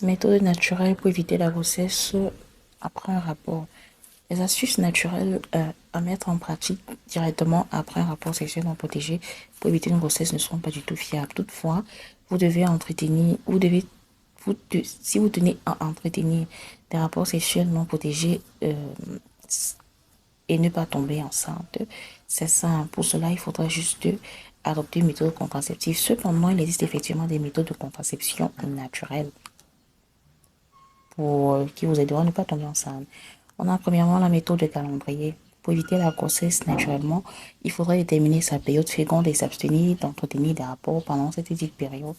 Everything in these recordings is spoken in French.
Méthode naturelle pour éviter la grossesse après un rapport. Les astuces naturelles à mettre en pratique directement après un rapport sexuel non protégé pour éviter une grossesse ne sont pas du tout fiables. Toutefois, vous devez entretenir, si vous tenez à entretenir des rapports sexuels non protégés et ne pas tomber enceinte, c'est simple. Pour cela, il faudra juste adopter une méthode contraceptive. Cependant, il existe effectivement des méthodes de contraception naturelles qui vous aideront à ne pas tomber enceinte. On a premièrement la méthode de calendrier. Pour éviter la grossesse naturellement, il faudra déterminer sa période féconde et s'abstenir d'entretenir des rapports pendant cette dite période,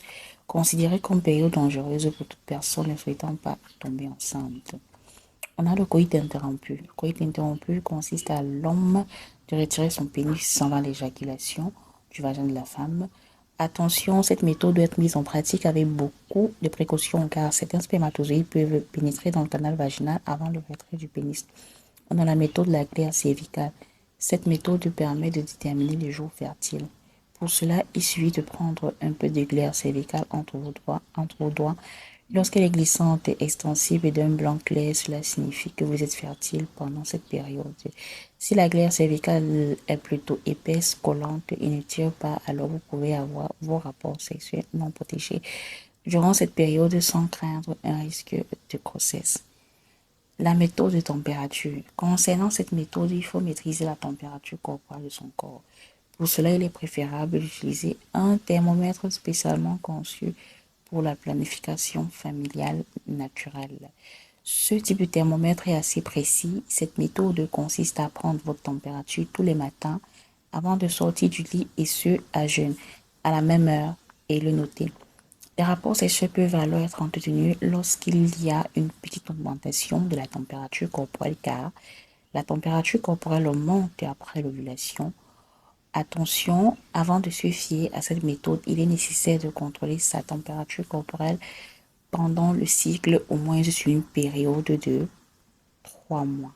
considérée comme période dangereuse pour toute personne ne souhaitant pas tomber enceinte. On a le coït interrompu. Le coït interrompu consiste à l'homme de retirer son pénis sans l'éjaculation du vagin de la femme. Attention, cette méthode doit être mise en pratique avec beaucoup de précautions car certains spermatozoïdes peuvent pénétrer dans le canal vaginal avant le retrait du pénis. On a la méthode de la glaire cervicale. Cette méthode permet de déterminer les jours fertiles. Pour cela, il suffit de prendre un peu de glaire cervicale entre vos doigts. Lorsqu'elle est glissante et extensible et d'un blanc clair, cela signifie que vous êtes fertile pendant cette période. Si la glaire cervicale est plutôt épaisse, collante et ne tire pas, alors vous pouvez avoir vos rapports sexuels non protégés durant cette période sans craindre un risque de grossesse. La méthode de température. Concernant cette méthode, il faut maîtriser la température corporelle de son corps. Pour cela, il est préférable d'utiliser un thermomètre spécialement conçu pour la planification familiale naturelle. Ce type de thermomètre est assez précis. Cette méthode consiste à prendre votre température tous les matins avant de sortir du lit et ce, à jeun, à la même heure, et le noter. Les rapports sexuels peuvent alors être entretenus lorsqu'il y a une petite augmentation de la température corporelle car la température corporelle augmente après l'ovulation. Attention, avant de se fier à cette méthode, il est nécessaire de contrôler sa température corporelle pendant le cycle au moins sur une période de 3 mois.